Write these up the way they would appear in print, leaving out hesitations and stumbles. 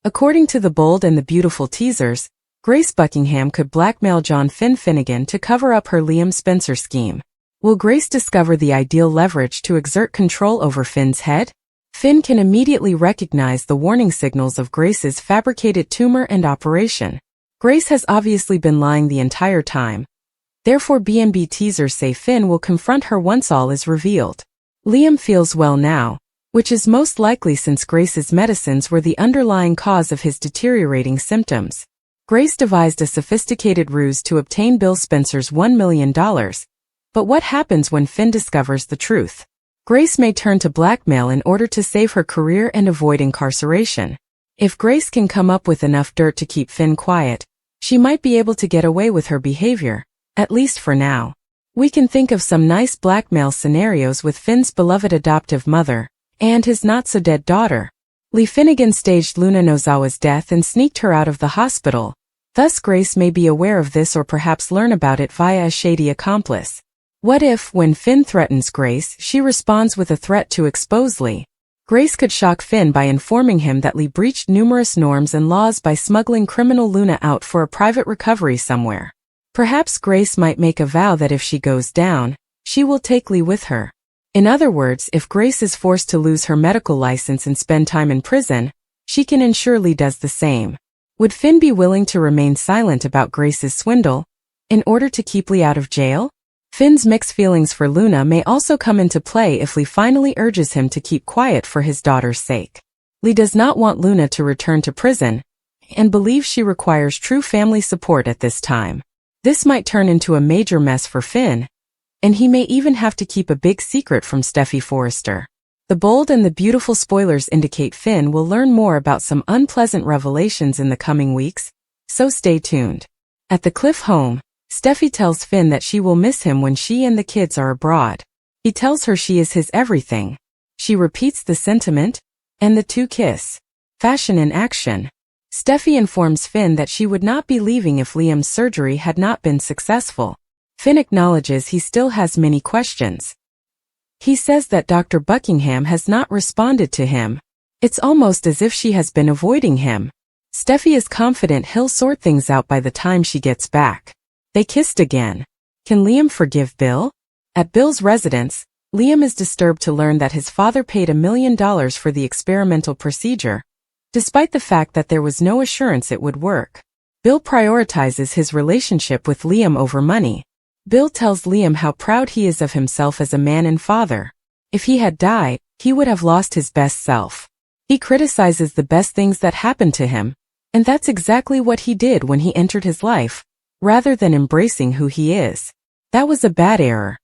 According to The Bold and the Beautiful teasers, Grace Buckingham could blackmail John Finn Finnegan to cover up her Liam Spencer scheme. Will Grace discover the ideal leverage to exert control over Finn's head? Finn can immediately recognize the warning signals of Grace's fabricated tumor and operation. Grace has obviously been lying the entire time. Therefore, B&B teasers say Finn will confront her once all is revealed. Liam feels well now, which is most likely since Grace's medicines were the underlying cause of his deteriorating symptoms. Grace devised a sophisticated ruse to obtain Bill Spencer's $1 million. But what happens when Finn discovers the truth? Grace may turn to blackmail in order to save her career and avoid incarceration. If Grace can come up with enough dirt to keep Finn quiet, she might be able to get away with her behavior, at least for now. We can think of some nice blackmail scenarios with Finn's beloved adoptive mother, and his not-so-dead daughter. Lee Finnegan staged Luna Nozawa's death and sneaked her out of the hospital. Thus Grace may be aware of this or perhaps learn about it via a shady accomplice. What if, when Finn threatens Grace, she responds with a threat to expose Lee? Grace could shock Finn by informing him that Lee breached numerous norms and laws by smuggling criminal Luna out for a private recovery somewhere. Perhaps Grace might make a vow that if she goes down, she will take Lee with her. In other words, if Grace is forced to lose her medical license and spend time in prison, she can ensure Lee does the same. Would Finn be willing to remain silent about Grace's swindle, in order to keep Lee out of jail? Finn's mixed feelings for Luna may also come into play if Lee finally urges him to keep quiet for his daughter's sake. Lee does not want Luna to return to prison, and believes she requires true family support at this time. This might turn into a major mess for Finn, and he may even have to keep a big secret from Steffy Forrester. The Bold and the Beautiful spoilers indicate Finn will learn more about some unpleasant revelations in the coming weeks, so stay tuned. At the Cliff home, Steffy tells Finn that she will miss him when she and the kids are abroad. He tells her she is his everything. She repeats the sentiment, and the two kiss. Fashion in action. Steffy informs Finn that she would not be leaving if Liam's surgery had not been successful. Finn acknowledges he still has many questions. He says that Dr. Buckingham has not responded to him. It's almost as if she has been avoiding him. Steffy is confident he'll sort things out by the time she gets back. They kissed again. Can Liam forgive Bill? At Bill's residence, Liam is disturbed to learn that his father paid $1 million for the experimental procedure, despite the fact that there was no assurance it would work. Bill prioritizes his relationship with Liam over money. Bill tells Liam how proud he is of himself as a man and father. If he had died, he would have lost his best self. He criticizes the best things that happened to him, and that's exactly what he did when he entered his life, rather than embracing who he is. That was a bad error.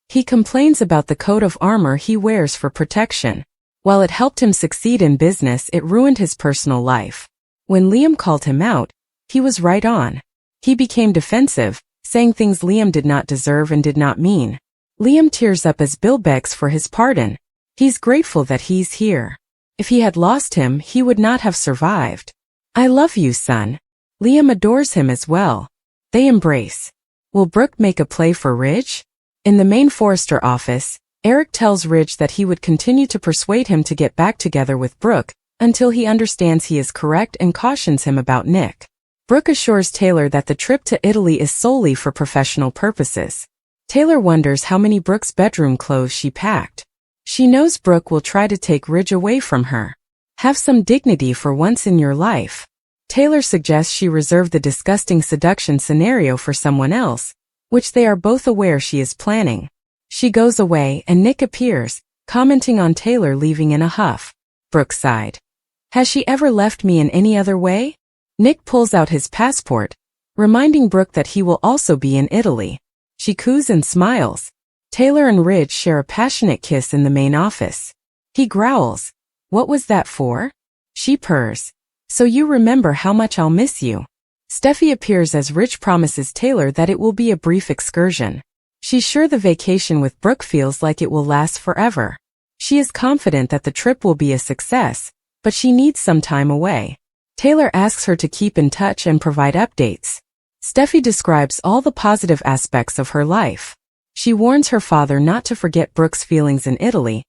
He complains about the coat of armor he wears for protection. While it helped him succeed in business, it ruined his personal life. When Liam called him out, he was right on. He became defensive, saying things Liam did not deserve and did not mean. Liam tears up as Bill begs for his pardon. He's grateful that he's here. If he had lost him, he would not have survived. I love you, son. Liam adores him as well. They embrace. Will Brooke make a play for Ridge? In the main Forrester office, Eric tells Ridge that he would continue to persuade him to get back together with Brooke until he understands he is correct and cautions him about Nick. Brooke assures Taylor that the trip to Italy is solely for professional purposes. Taylor wonders how many Brooke's bedroom clothes she packed. She knows Brooke will try to take Ridge away from her. Have some dignity for once in your life. Taylor suggests she reserve the disgusting seduction scenario for someone else, which they are both aware she is planning. She goes away and Nick appears, commenting on Taylor leaving in a huff. Brooke sighed. Has she ever left me in any other way? Nick pulls out his passport, reminding Brooke that he will also be in Italy. She coos and smiles. Taylor and Ridge share a passionate kiss in the main office. He growls. What was that for? She purrs. So you remember how much I'll miss you. Steffy appears as Ridge promises Taylor that it will be a brief excursion. She's sure the vacation with Brooke feels like it will last forever. She is confident that the trip will be a success, but she needs some time away. Taylor asks her to keep in touch and provide updates. Steffy describes all the positive aspects of her life. She warns her father not to forget Brooke's feelings in Italy,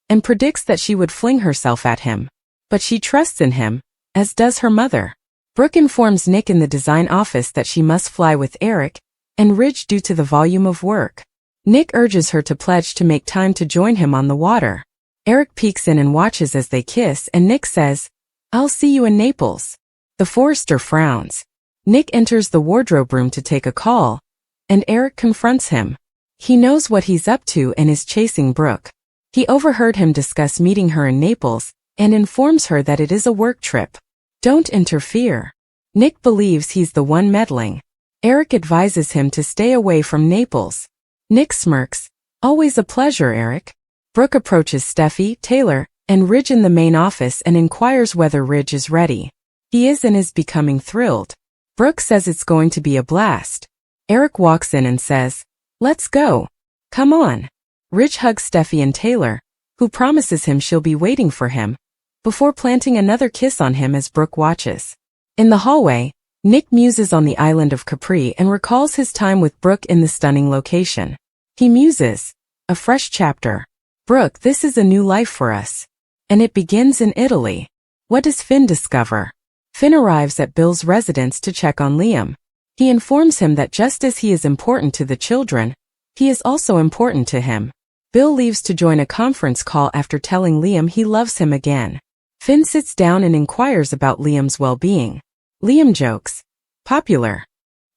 and predicts that she would fling herself at him. But she trusts in him, as does her mother. Brooke informs Nick in the design office that she must fly with Eric and Ridge due to the volume of work. Nick urges her to pledge to make time to join him on the water. Eric peeks in and watches as they kiss, and Nick says, "I'll see you in Naples." The Forester frowns. Nick enters the wardrobe room to take a call, and Eric confronts him. He knows what he's up to and is chasing Brooke. He overheard him discuss meeting her in Naples and informs her that it is a work trip. Don't interfere. Nick believes he's the one meddling. Eric advises him to stay away from Naples. Nick smirks. "Always a pleasure, Eric." Brooke approaches Steffi, Taylor, and Ridge in the main office and inquires whether Ridge is ready. He is and is becoming thrilled. Brooke says it's going to be a blast. Eric walks in and says, "Let's go. Come on." Ridge hugs Steffi and Taylor, who promises him she'll be waiting for him, before planting another kiss on him as Brooke watches. In the hallway, Nick muses on the island of Capri and recalls his time with Brooke in the stunning location. He muses, "A fresh chapter. Brooke, this is a new life for us. And it begins in Italy." What does Finn discover? Finn arrives at Bill's residence to check on Liam. He informs him that just as he is important to the children, he is also important to him. Bill leaves to join a conference call after telling Liam he loves him again. Finn sits down and inquires about Liam's well-being. Liam jokes, "Popular.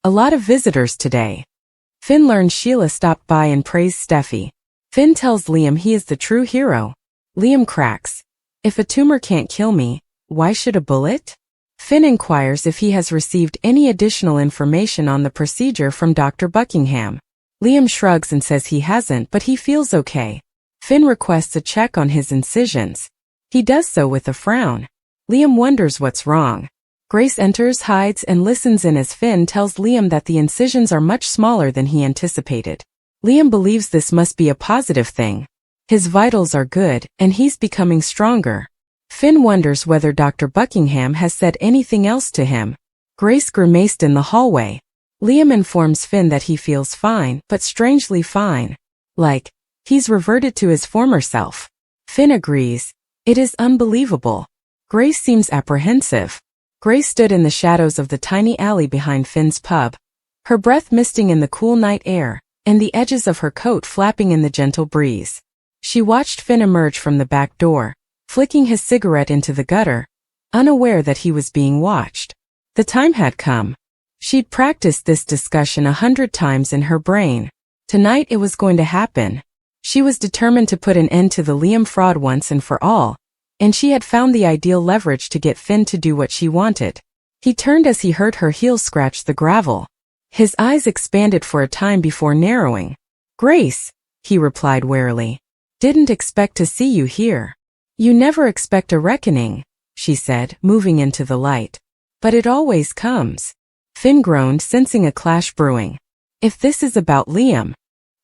A lot of visitors today." Finn learns Sheila stopped by and praised Steffi. Finn tells Liam he is the true hero. Liam cracks, "If a tumor can't kill me, why should a bullet?" Finn inquires if he has received any additional information on the procedure from Dr. Buckingham. Liam shrugs and says he hasn't, but he feels okay. Finn requests a check on his incisions. He does so with a frown. Liam wonders what's wrong. Grace enters, hides, and listens in as Finn tells Liam that the incisions are much smaller than he anticipated. Liam believes this must be a positive thing. His vitals are good, and he's becoming stronger. Finn wonders whether Dr. Buckingham has said anything else to him. Grace grimaced in the hallway. Liam informs Finn that he feels fine, but strangely fine. Like, he's reverted to his former self. Finn agrees. It is unbelievable. Grace seems apprehensive. Grace stood in the shadows of the tiny alley behind Finn's pub, her breath misting in the cool night air, and the edges of her coat flapping in the gentle breeze. She watched Finn emerge from the back door, flicking his cigarette into the gutter, unaware that he was being watched. The time had come. She'd practiced this discussion 100 times in her brain. Tonight it was going to happen. She was determined to put an end to the Liam fraud once and for all, and she had found the ideal leverage to get Finn to do what she wanted. He turned as he heard her heels scratch the gravel. His eyes expanded for a time before narrowing. "Grace," he replied warily. "Didn't expect to see you here." "You never expect a reckoning," she said, moving into the light. "But it always comes." Finn groaned, sensing a clash brewing. "If this is about Liam."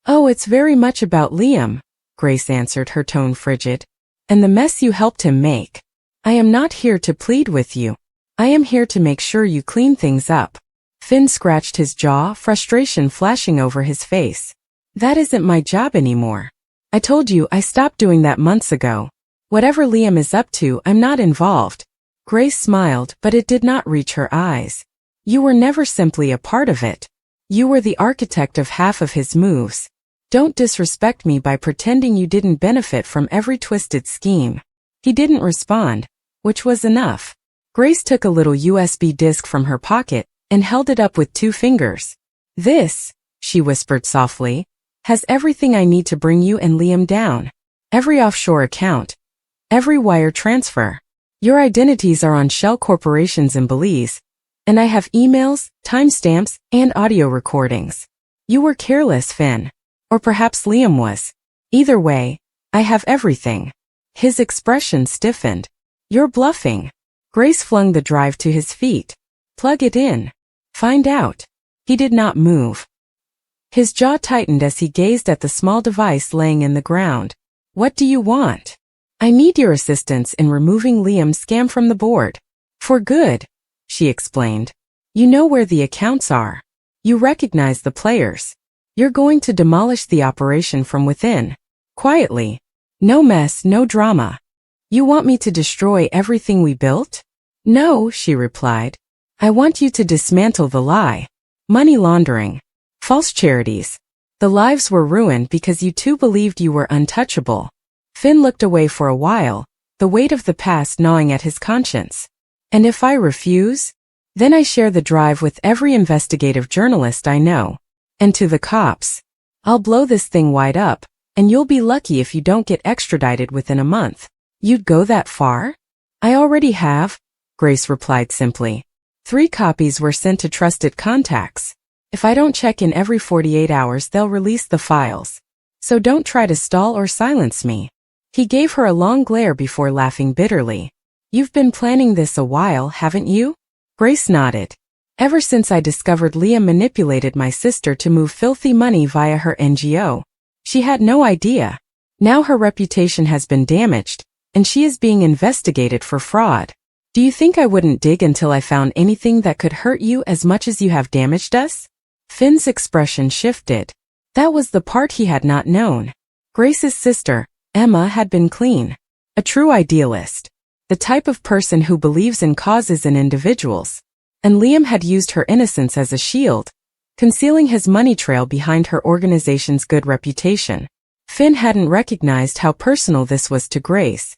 "Oh, it's very much about Liam," Grace answered, her tone frigid. "And the mess you helped him make. I am not here to plead with you. I am here to make sure you clean things up." Finn scratched his jaw, frustration flashing over his face. "That isn't my job anymore. I told you I stopped doing that months ago. Whatever Liam is up to, I'm not involved." Grace smiled, but it did not reach her eyes. "You were never simply a part of it. You were the architect of half of his moves. Don't disrespect me by pretending you didn't benefit from every twisted scheme." He didn't respond, which was enough. Grace took a little USB disk from her pocket and held it up with 2 fingers. "This," she whispered softly, "has everything I need to bring you and Liam down. Every offshore account. Every wire transfer. Your identities are on shell corporations in Belize, and I have emails, timestamps, and audio recordings. You were careless, Finn. Or perhaps Liam was. Either way, I have everything." His expression stiffened. "You're bluffing." Grace flung the drive to his feet. "Plug it in. Find out." He did not move. His jaw tightened as he gazed at the small device laying in the ground. "What do you want?" "I need your assistance in removing Liam's scam from the board. For good," she explained. "You know where the accounts are. You recognize the players. You're going to demolish the operation from within. Quietly. No mess, no drama. You want me to destroy everything we built?" No, she replied. I want you to dismantle the lie. Money laundering. False charities. The lives were ruined because you two believed you were untouchable. Finn looked away for a while, the weight of the past gnawing at his conscience. And if I refuse? Then I share the drive with every investigative journalist I know. And to the cops. I'll blow this thing wide up, and you'll be lucky if you don't get extradited within a month. You'd go that far? I already have, Grace replied simply. 3 copies were sent to trusted contacts. If I don't check in every 48 hours, they'll release the files. So don't try to stall or silence me. He gave her a long glare before laughing bitterly. You've been planning this a while, haven't you? Grace nodded. Ever since I discovered Liam manipulated my sister to move filthy money via her NGO. She had no idea. Now her reputation has been damaged, and she is being investigated for fraud. Do you think I wouldn't dig until I found anything that could hurt you as much as you have damaged us? Finn's expression shifted. That was the part he had not known. Grace's sister, Emma, had been clean. A true idealist. The type of person who believes in causes and individuals. And Liam had used her innocence as a shield, concealing his money trail behind her organization's good reputation. Finn hadn't recognized how personal this was to Grace.